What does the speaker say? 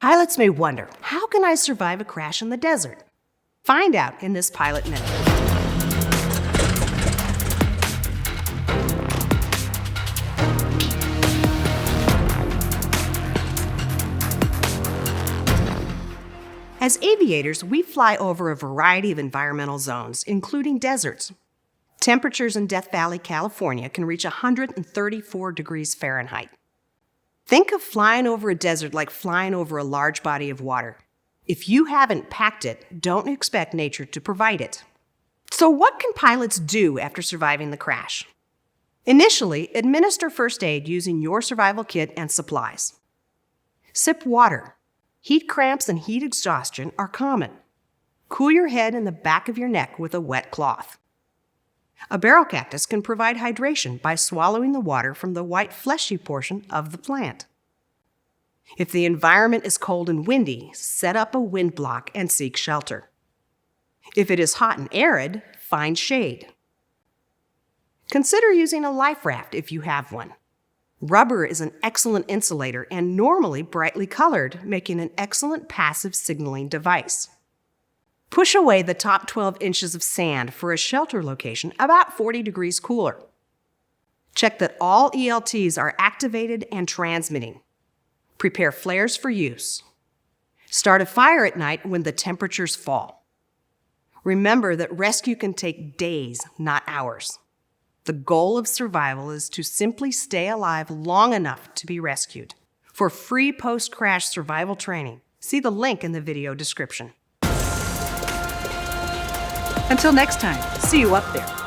Pilots may wonder, how can I survive a crash in the desert? Find out in this Pilot Minute. As aviators, we fly over a variety of environmental zones, including deserts. Temperatures in Death Valley, California can reach 134 degrees Fahrenheit. Think of flying over a desert like flying over a large body of water. If you haven't packed it, don't expect nature to provide it. So what can pilots do after surviving the crash? Initially, administer first aid using your survival kit and supplies. Sip water. Heat cramps and heat exhaustion are common. Cool your head and the back of your neck with a wet cloth. A barrel cactus can provide hydration by swallowing the water from the white fleshy portion of the plant. If the environment is cold and windy, set up a wind block and seek shelter. If it is hot and arid, find shade. Consider using a life raft if you have one. Rubber is an excellent insulator and normally brightly colored, making an excellent passive signaling device. Push away the top 12 inches of sand for a shelter location about 40 degrees cooler. Check that all ELTs are activated and transmitting. Prepare flares for use. Start a fire at night when the temperatures fall. Remember that rescue can take days, not hours. The goal of survival is to simply stay alive long enough to be rescued. For free post-crash survival training, see the link in the video description. Until next time, see you up there.